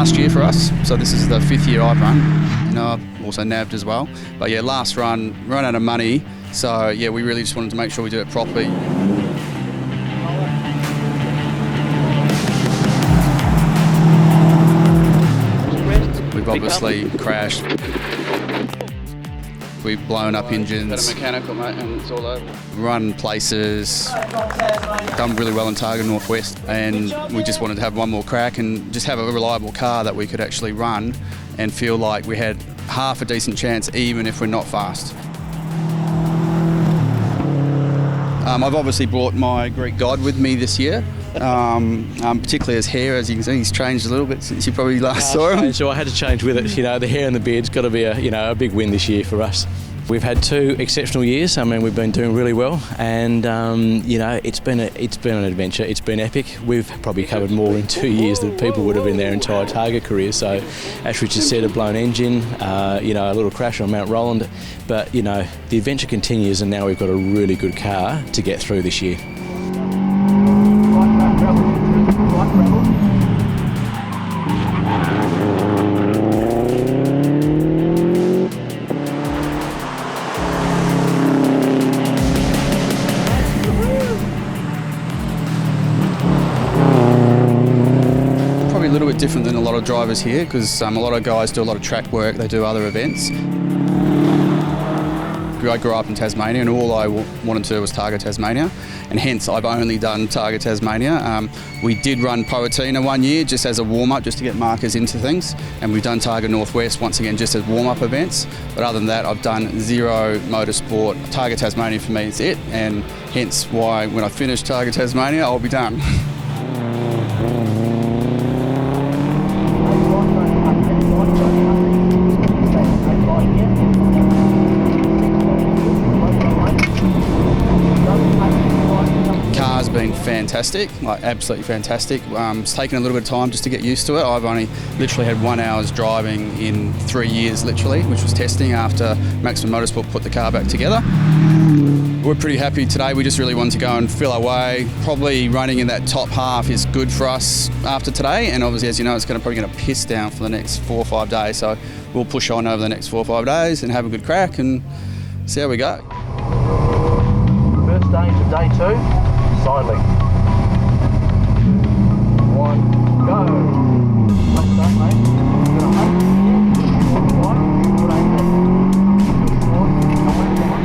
last year for us, so this is the 5th year I've run. You know, I've also nabbed as well. But yeah, last run out of money, so yeah, we really just wanted to make sure we do it properly. We've obviously crashed. We've blown up engines. Got a mechanical, mate, and it's all over. Run places, done really well in Targa Northwest, and we just wanted to have one more crack and just have a reliable car that we could actually run and feel like we had half a decent chance, even if we're not fast. I've obviously brought my Greek god with me this year, particularly his hair. As you can see, he's changed a little bit since you probably last saw him. So I had to change with it. You know, the hair and the beard's got to be a big win this year for us. We've had 2 exceptional years. I mean, we've been doing really well, and it's been an adventure. It's been epic. We've probably covered more in 2 years than people would have in their entire Targa career. So, as Richard said, a blown engine, a little crash on Mount Roland, but the adventure continues, and now we've got a really good car to get through this year. A little bit different than a lot of drivers here, because a lot of guys do a lot of track work, they do other events. I grew up in Tasmania, and all I wanted to do was Targa Tasmania, and hence I've only done Targa Tasmania. We did run Poatina 1 year just as a warm-up, just to get markers into things, and we've done Targa Northwest once again just as warm-up events. But other than that, I've done zero motorsport. Targa Tasmania for me is it, and hence why when I finish Targa Tasmania, I'll be done. Been fantastic, like absolutely fantastic. It's taken a little bit of time just to get used to it. I've only literally had 1 hour's driving in 3 years, literally, which was testing after Maximum Motorsport put the car back together. We're pretty happy today. We just really wanted to go and feel our way. Probably running in that top half is good for us after today, and obviously, as you know, it's probably going to piss down for the next 4 or 5 days. So we'll push on over the next 4 or 5 days and have a good crack and see how we go. First day to day 2. Sidling. 1, go. Left up, mate. Good on, mate. Yeah. 1, good aim there. Good forward. Come on, come on.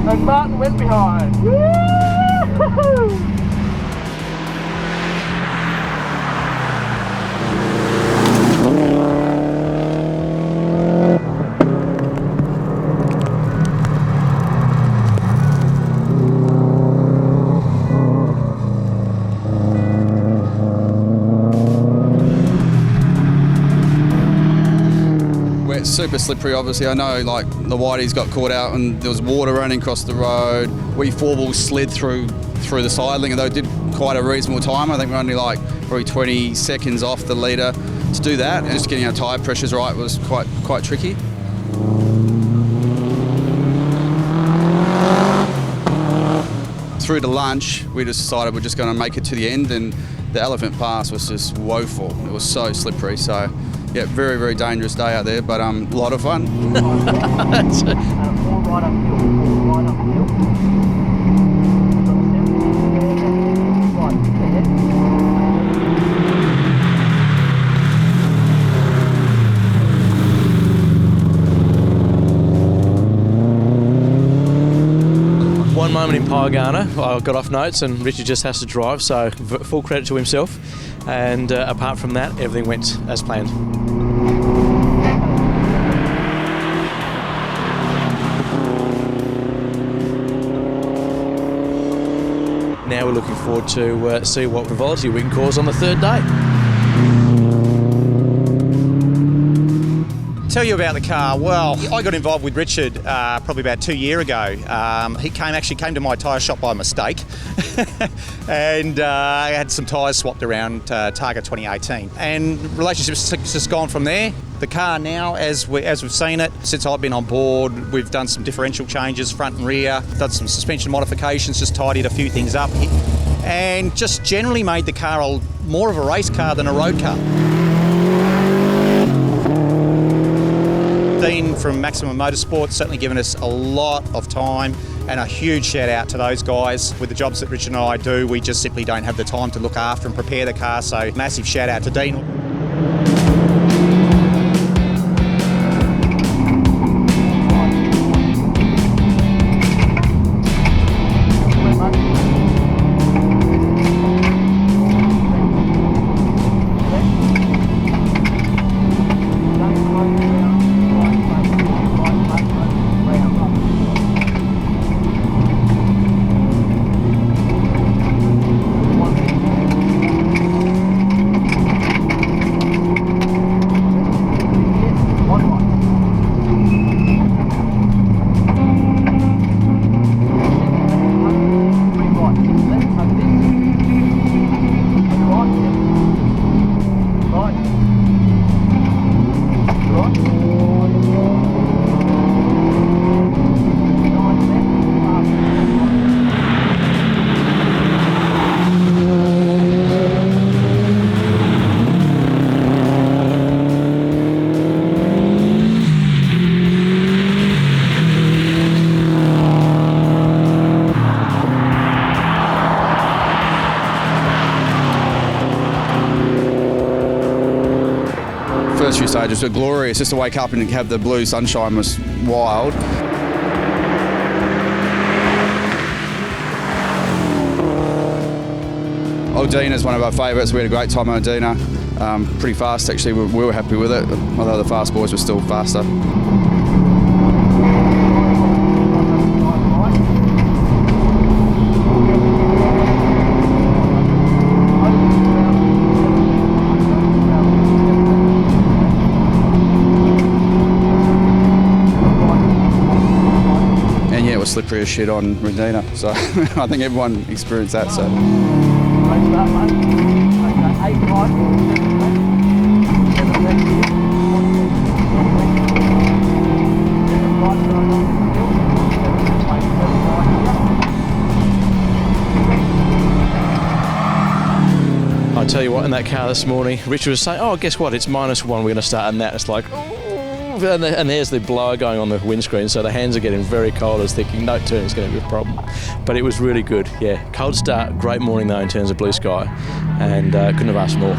And Martin went behind. Woo-hoo-hoo! Super slippery, obviously. I know, like, the whiteys got caught out and there was water running across the road. We 4-balls slid through the sidling, and they did quite a reasonable time. I think we're only like probably 20 seconds off the leader to do that, and just getting our tyre pressures right was quite tricky. Through to lunch, we just decided we're just going to make it to the end, and the Elephant Pass was just woeful. It was so slippery. So yeah, very, very dangerous day out there, but a lot of fun. pile gunner. I got off notes and Richard just has to drive, so full credit to himself. And apart from that, everything went as planned. Now we're looking forward to see what frivolity we can cause on the third day. Tell you about the car. Well, I got involved with Richard probably about 2 years ago. He actually came to my tyre shop by mistake, and I had some tyres swapped around TARGA 2018, and relationship's just gone from there. The car now, as we've seen it, since I've been on board, we've done some differential changes, front and rear, done some suspension modifications, just tidied a few things up, and just generally made the car more of a race car than a road car. Dean from Maximum Motorsport certainly given us a lot of time, and a huge shout out to those guys. With the jobs that Richard and I do, we just simply don't have the time to look after and prepare the car, so massive shout out to Dean. First few stages were glorious. Just to wake up and have the blue sunshine was wild. Odina's one of our favourites. We had a great time on Odina. Pretty fast actually. We were happy with it, although the fast boys were still faster. Slippery as shit on Redina, so I think everyone experienced that. So. I tell you what, in that car this morning, Richard was saying, "Oh, guess what? It's -1. We're going to start in that." It's like. And there's the blower going on the windscreen, so the hands are getting very cold. I was thinking no turning is going to be a problem, but it was really good. Yeah, cold start, great morning though in terms of blue sky, and couldn't have asked more.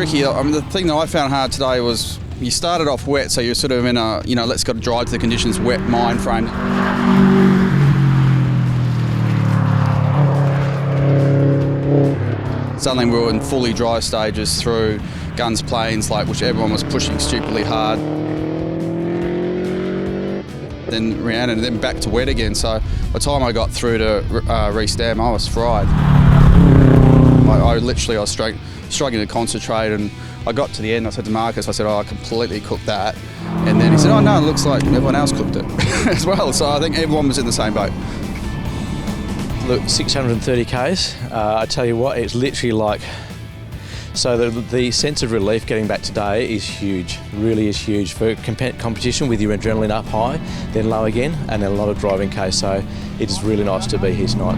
tricky. I mean, the thing that I found hard today was you started off wet, so you're sort of in a, let's go to drive to the conditions wet mind frame. Suddenly we were in fully dry stages through guns, planes, which everyone was pushing stupidly hard. Then Rhiannon, and then back to wet again. So by the time I got through to re-stem, I was fried. I was struggling to concentrate, and I got to the end. I said to Marcus, I completely cooked that. And then he said, oh no, it looks like everyone else cooked it as well. So I think everyone was in the same boat. Look, 630 Ks, I tell you what, it's literally like, so the sense of relief getting back today is huge, really is huge. For competition with your adrenaline up high, then low again, and then a lot of driving Ks, so it is really nice to be here tonight.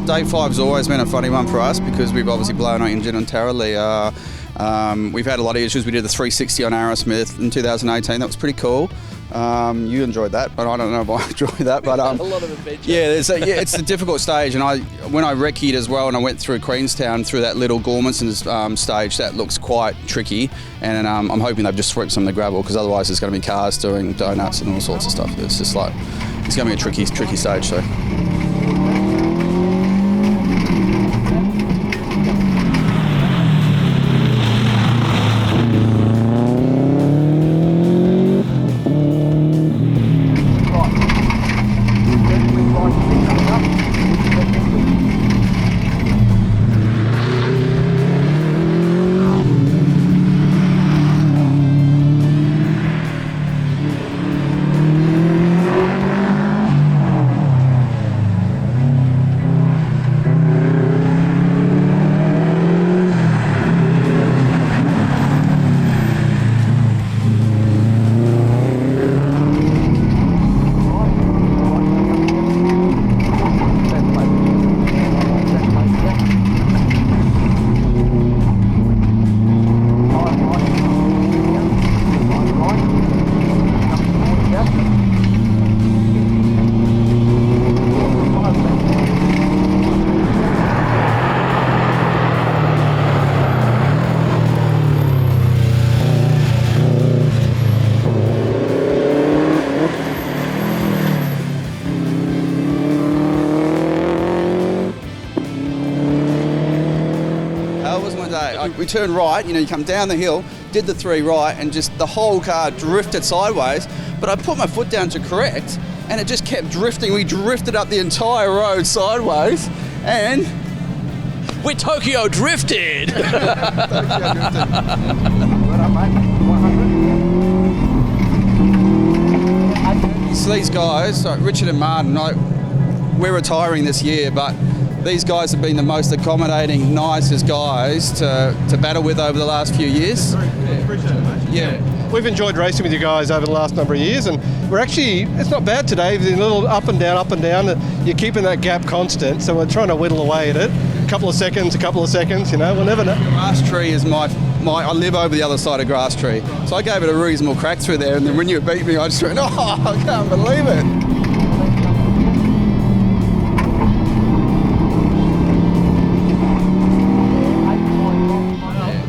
Day 5's always been a funny one for us because we've obviously blown our engine entirely. We've had a lot of issues. We did the 360 on Aerosmith in 2018. That was pretty cool. You enjoyed that, but I don't know if I enjoyed that. But a lot of adventure. Yeah, it's a difficult stage. And when I recce'd as well, and I went through Queenstown through that little Gormanson's stage, that looks quite tricky. And I'm hoping they've just swept some of the gravel because otherwise there's going to be cars doing donuts and all sorts of stuff. It's just it's going to be a tricky stage. So. We turned right, you come down the hill, did the 3 right, and just the whole car drifted sideways. But I put my foot down to correct, and it just kept drifting. We drifted up the entire road sideways, and we're Tokyo drifted. Tokyo drifted. So these guys, Richard and Martin, we're retiring this year, but these guys have been the most accommodating, nicest guys to battle with over the last few years. Yeah. We've enjoyed racing with you guys over the last number of years, and it's not bad today. There's a little up and down. You're keeping that gap constant, so we're trying to whittle away at it. A couple of seconds, we'll never know. Grass Tree is I live over the other side of Grass Tree, so I gave it a reasonable crack through there, and then when you beat me, I just went, oh, I can't believe it.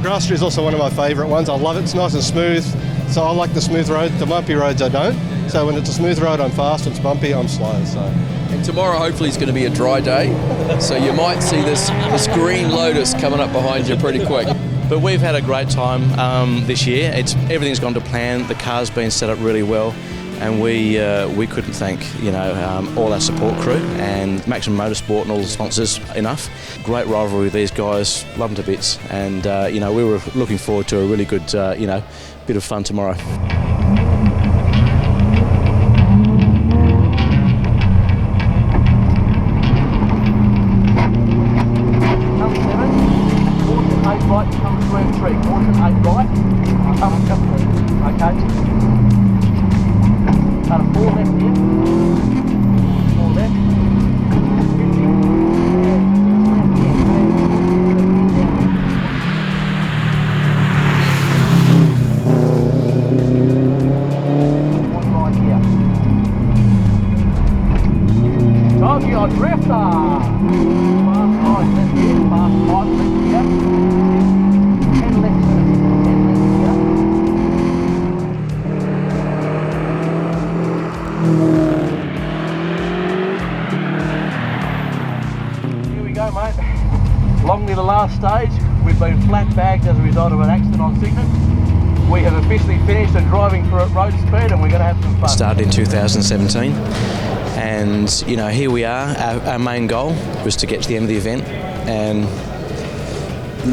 Grass Tree is also one of my favourite ones. I love it. It's nice and smooth. So I like the smooth roads. The bumpy roads I don't. So when it's a smooth road, I'm fast. When it's bumpy, I'm slow. So. And tomorrow, hopefully, is going to be a dry day. So you might see this green Lotus coming up behind you pretty quick. But we've had a great time this year. Everything's gone to plan. The car's been set up really well. And we couldn't thank all our support crew and Maximum Motorsport and all the sponsors enough. Great rivalry with these guys, love them to bits, and we were looking forward to a really good bit of fun tomorrow. Tokyo Drifter! last stage. We've been flat bagged as a result of an accident on Cygnet. We have officially finished and driving for at road speed, and we're going to have some fun. Started in 2017, and you know, here we are. Our main goal was to get to the end of the event, and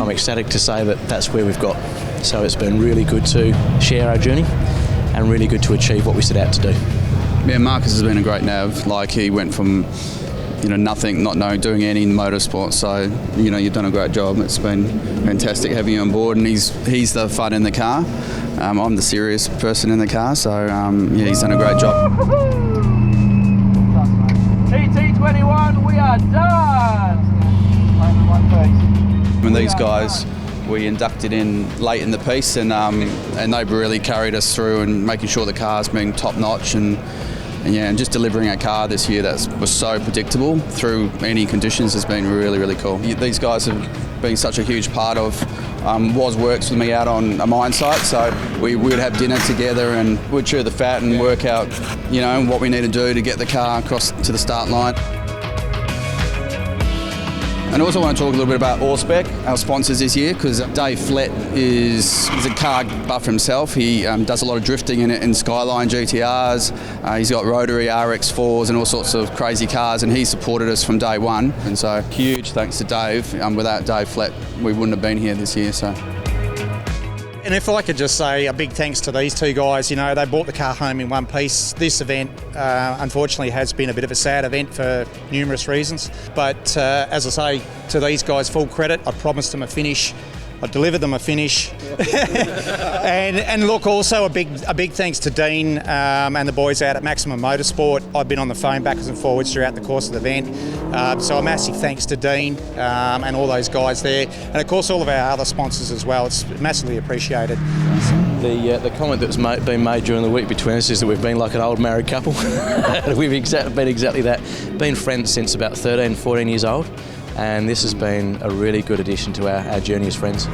I'm ecstatic to say that that's where we've got. So it's been really good to share our journey and really good to achieve what we set out to do. Yeah, Marcus has been a great nav. Like, he went from, you know, nothing, not knowing, doing any motorsport. So, you know, you've done a great job. It's been fantastic having you on board, and he's the fun in the car. I'm the serious person in the car. So, yeah, he's done a great job. TT21, we are done. And these guys, we inducted in late in the piece, and they've really carried us through and making sure the car's being top notch, and just delivering a car this year that was so predictable through any conditions has been really, really cool. These guys have been such a huge part of works with me out on a mine site, so we would have dinner together and we'd chew the fat and work out, you know, what we need to do to get the car across to the start line. And I also want to talk a little bit about Allspec, our sponsors this year, because Dave Flett is a car buff himself. He does a lot of drifting in Skyline GTRs. He's got rotary RX4s and all sorts of crazy cars, and he supported us from day one. And so huge thanks to Dave. Without Dave Flett, we wouldn't have been here this year. So. And if I could just say a big thanks to these two guys, you know, they brought the car home in one piece. This event, unfortunately, has been a bit of a sad event for numerous reasons. But as I say, to these guys, full credit. I promised them a finish. I delivered them a finish. and look, also a big thanks to Dean and the boys out at Maximum Motorsport. I've been on the phone backwards and forwards throughout the course of the event. So a massive thanks to Dean and all those guys there. And of course all of our other sponsors as well. It's massively appreciated. The comment that's been made during the week between us is that we've been like an old married couple. We've been exactly that. Been friends since about 13, 14 years old. And this has been a really good addition to our journey as friends.